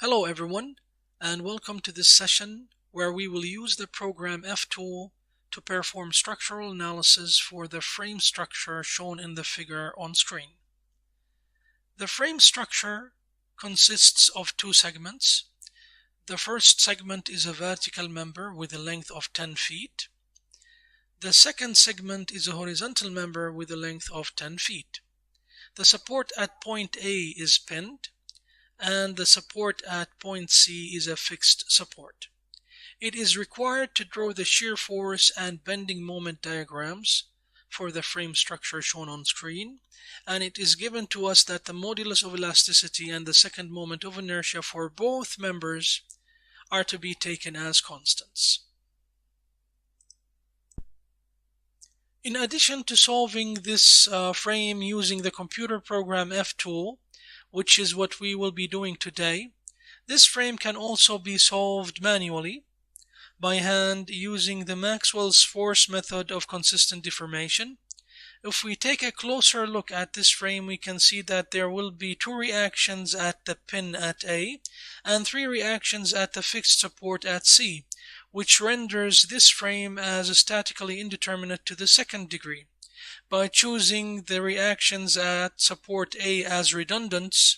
Hello everyone, and welcome to this session where we will use the program Ftool to perform structural analysis for the frame structure shown in the figure on screen. The frame structure consists of two segments. The first segment is a vertical member with a length of 10 feet. The second segment is a horizontal member with a length of 10 feet. The support at point A is pinned, and the support at point C is a fixed support. It is required to draw the shear force and bending moment diagrams for the frame structure shown on screen, and it is given to us that the modulus of elasticity and the second moment of inertia for both members are to be taken as constants. In addition to solving this frame using the computer program Ftool, which is what we will be doing today, this frame can also be solved manually by hand using the Maxwell's force method of consistent deformation. If we take a closer look at this frame, we can see that there will be two reactions at the pin at A and three reactions at the fixed support at C, which renders this frame as statically indeterminate to the second degree. By choosing the reactions at support A as redundants,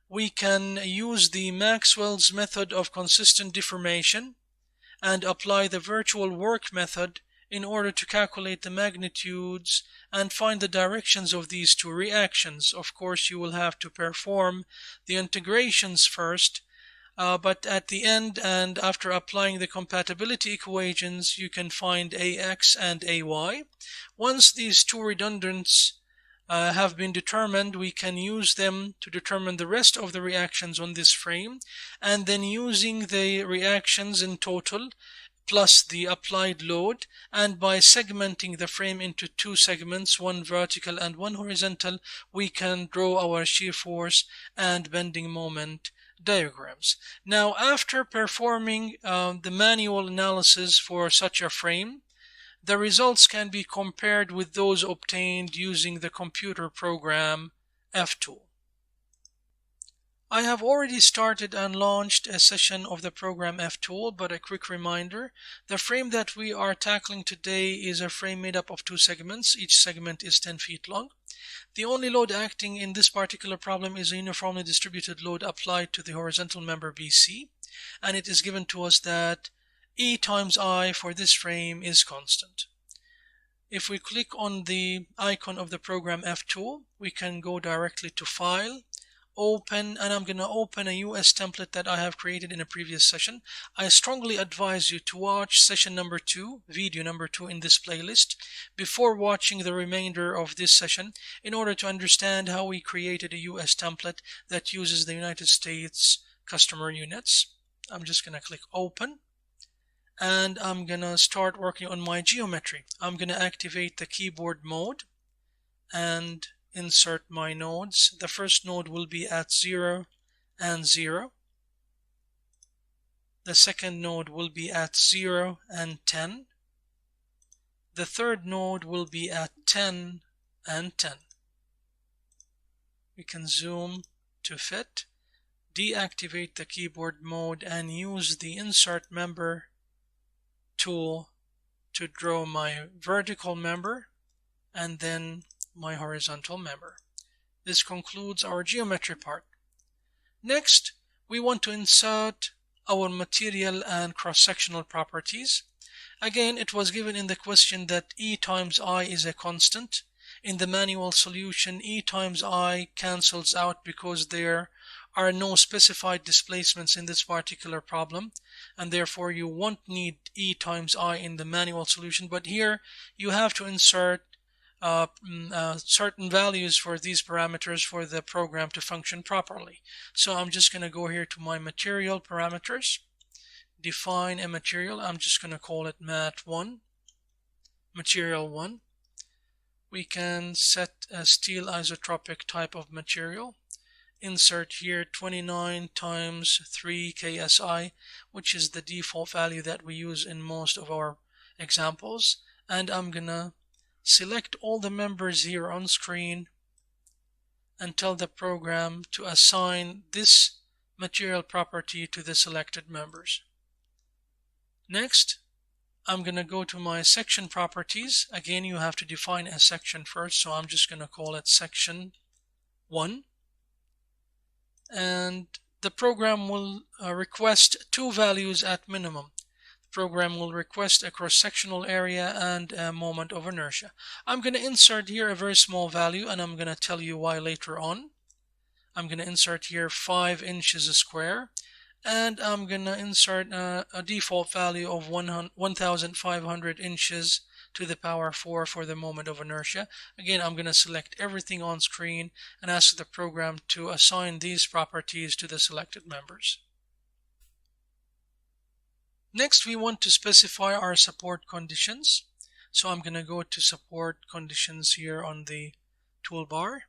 we can use the Maxwell's method of consistent deformation and apply the virtual work method in order to calculate the magnitudes and find the directions of these two reactions. Of course, you will have to perform the integrations first, but at the end and after applying the compatibility equations, you can find AX and AY. Once these two redundants have been determined, we can use them to determine the rest of the reactions on this frame, and then using the reactions in total plus the applied load, and by segmenting the frame into two segments, one vertical and one horizontal, we can draw our shear force and bending moment diagrams. Now, after performing the manual analysis for such a frame, the results can be compared with those obtained using the computer program Ftool. I have already started and launched a session of the program Ftool, but a quick reminder, the frame that we are tackling today is a frame made up of two segments. Each segment is 10 feet long. The only load acting in this particular problem is a uniformly distributed load applied to the horizontal member BC, and it is given to us that E times I for this frame is constant. If we click on the icon of the program Ftool, we can go directly to File, Open, and I'm going to open a US template that I have created in a previous session. I strongly advise you to watch session number 2, video number 2 in this playlist before watching the remainder of this session in order to understand how we created a US template that uses the United States customer units. I'm just going to click Open, and I'm going to start working on my geometry. I'm going to activate the keyboard mode and insert my nodes. The first node will be at 0 and 0. The second node will be at 0 and 10. The third node will be at 10 and 10. We can zoom to fit, deactivate the keyboard mode, and use the insert member tool to draw my vertical member and then my horizontal member. This concludes our geometry part. Next, we want to insert our material and cross-sectional properties. Again, it was given in the question that E times I is a constant. In the manual solution, E times I cancels out because there are no specified displacements in this particular problem, and therefore you won't need E times I in the manual solution, but here you have to insert certain values for these parameters for the program to function properly. So I'm just going to go here to my material parameters, define a material. I'm just going to call it mat1, material 1. We can set a steel isotropic type of material. Insert here 29 times 3 KSI, which is the default value that we use in most of our examples. And I'm going to select all the members here on screen and tell the program to assign this material property to the selected members. Next, I'm going to go to my section properties. Again, you have to define a section first, so I'm just going to call it section 1. And the program will request two values at minimum. The program will request a cross-sectional area and a moment of inertia. I'm going to insert here a very small value, and I'm going to tell you why later on. I'm going to insert here 5 inches square, and I'm going to insert a default value of 1,500 inches to the power 4 for the moment of inertia. Again, I'm going to select everything on screen and ask the program to assign these properties to the selected members. Next, we want to specify our support conditions. So I'm going to go to support conditions here on the toolbar.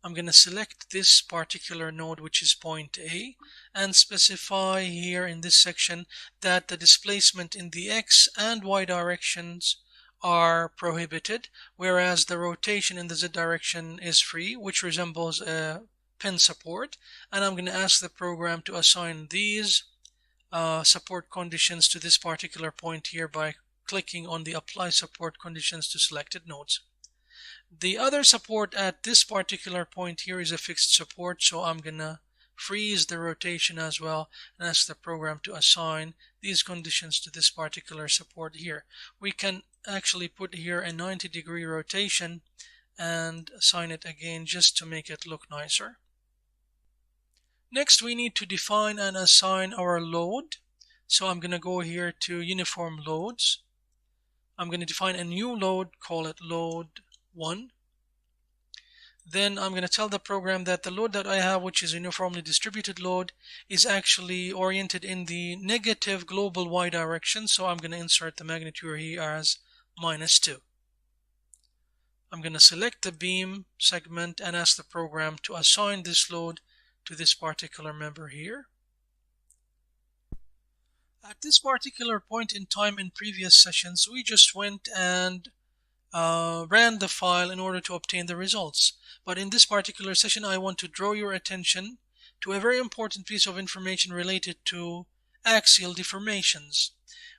I'm going to select this particular node, which is point A, and specify here in this section that the displacement in the X and Y directions are prohibited, whereas the rotation in the Z direction is free, which resembles a pin support. And I'm going to ask the program to assign these support conditions to this particular point here by clicking on the Apply Support Conditions to selected nodes. The other support at this particular point here is a fixed support, so I'm going to freeze the rotation as well and ask the program to assign these conditions to this particular support here. We can actually put here a 90-degree rotation and assign it again just to make it look nicer. Next, we need to define and assign our load. So I'm going to go here to Uniform Loads. I'm going to define a new load, call it load 1. Then I'm going to tell the program that the load that I have, which is a uniformly distributed load, is actually oriented in the negative global y direction. So I'm going to insert the magnitude here as -2. I'm going to select the beam segment and ask the program to assign this load to this particular member here. At this particular point in time in previous sessions, we just went and ran the file in order to obtain the results. But in this particular session, I want to draw your attention to a very important piece of information related to axial deformations.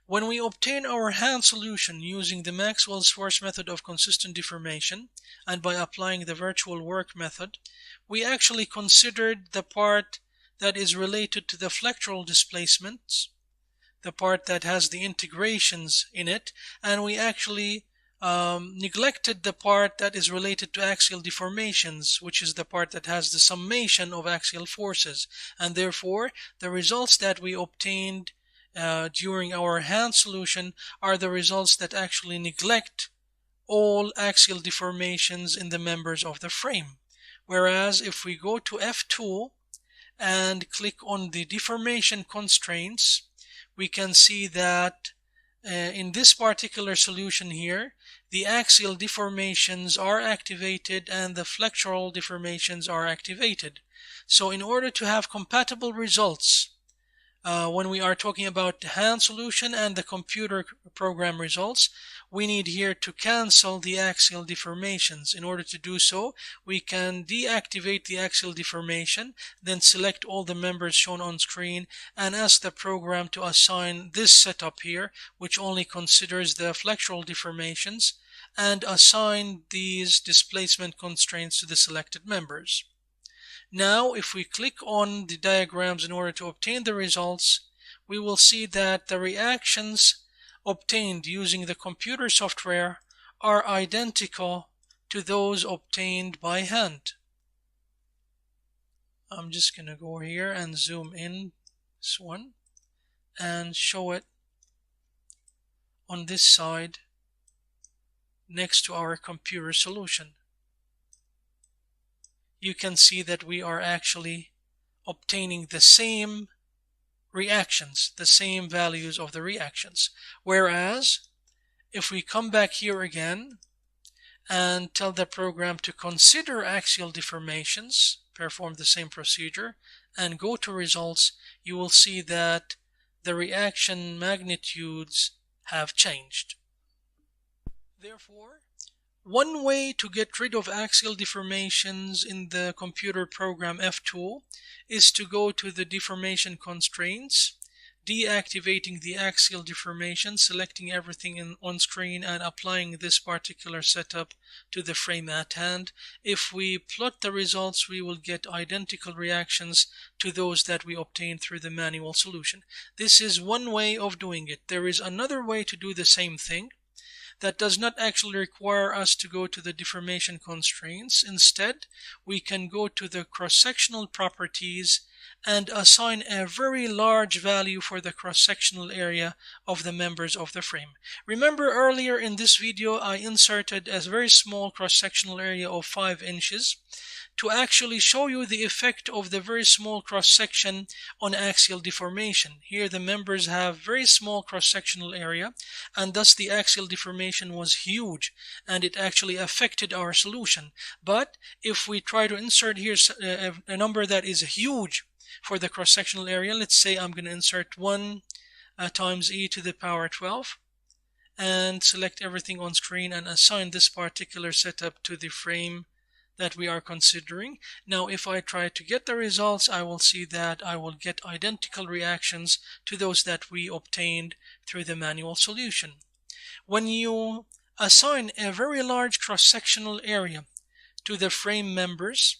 When we obtain our hand solution using the Maxwell's force method of consistent deformation and by applying the virtual work method, we actually considered the part that is related to the flexural displacements, the part that has the integrations in it, and we actually neglected the part that is related to axial deformations, which is the part that has the summation of axial forces. And therefore, the results that we obtained during our hand solution are the results that actually neglect all axial deformations in the members of the frame. Whereas if we go to Ftool and click on the deformation constraints, we can see that in this particular solution here, the axial deformations are activated and the flexural deformations are activated. So in order to have compatible results, when we are talking about the hand solution and the computer program results, we need here to cancel the axial deformations. In order to do so, we can deactivate the axial deformation, then select all the members shown on screen and ask the program to assign this setup here, which only considers the flexural deformations, and assign these displacement constraints to the selected members. Now, if we click on the diagrams in order to obtain the results, we will see that the reactions obtained using the computer software are identical to those obtained by hand. I'm just going to go here and zoom in this one and show it on this side next to our computer solution. You can see that we are actually obtaining the same reactions, the same values of the reactions. Whereas, if we come back here again and tell the program to consider axial deformations, perform the same procedure, and go to results, you will see that the reaction magnitudes have changed. Therefore, One way to get rid of axial deformations in the computer program Ftool is to go to the deformation constraints, deactivating the axial deformation, selecting everything on screen and applying this particular setup to the frame at hand. If we plot the results, we will get identical reactions to those that we obtained through the manual solution. This is one way of doing it. There is another way to do the same thing that does not actually require us to go to the deformation constraints. Instead, we can go to the cross-sectional properties and assign a very large value for the cross-sectional area of the members of the frame. Remember earlier in this video I inserted a very small cross-sectional area of 5 inches to actually show you the effect of the very small cross-section on axial deformation. Here the members have very small cross-sectional area, and thus the axial deformation was huge and it actually affected our solution. But if we try to insert here a number that is huge for the cross-sectional area, let's say I'm going to insert 1 times e to the power 12 and select everything on screen and assign this particular setup to the frame that we are considering. Now if I try to get the results, I will see that I will get identical reactions to those that we obtained through the manual solution. When you assign a very large cross-sectional area to the frame members,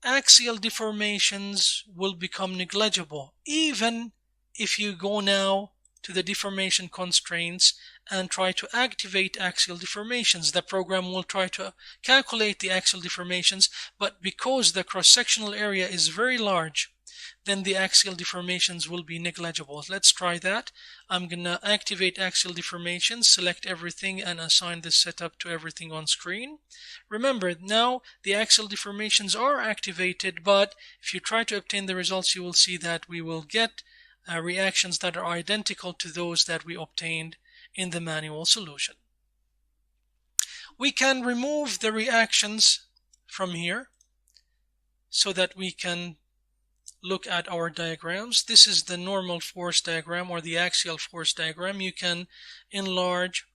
axial deformations will become negligible, even if you go now to the deformation constraints and try to activate axial deformations. The program will try to calculate the axial deformations, but because the cross-sectional area is very large, then the axial deformations will be negligible. Let's try that. I'm going to activate axial deformations, select everything, and assign this setup to everything on screen. Remember, now the axial deformations are activated, but if you try to obtain the results, you will see that we will get reactions that are identical to those that we obtained in the manual solution. We can remove the reactions from here so that we can look at our diagrams. This is the normal force diagram or the axial force diagram. You can enlarge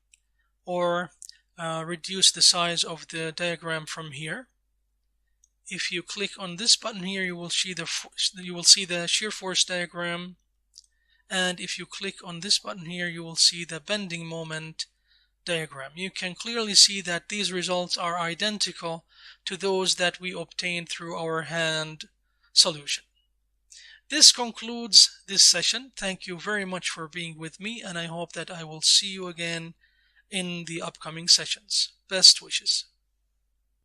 or reduce the size of the diagram from here. If you click on this button here, you will see the shear force diagram. And if you click on this button here, you will see the bending moment diagram. You can clearly see that these results are identical to those that we obtained through our hand solution. This concludes this session. Thank you very much for being with me, and I hope that I will see you again in the upcoming sessions. Best wishes.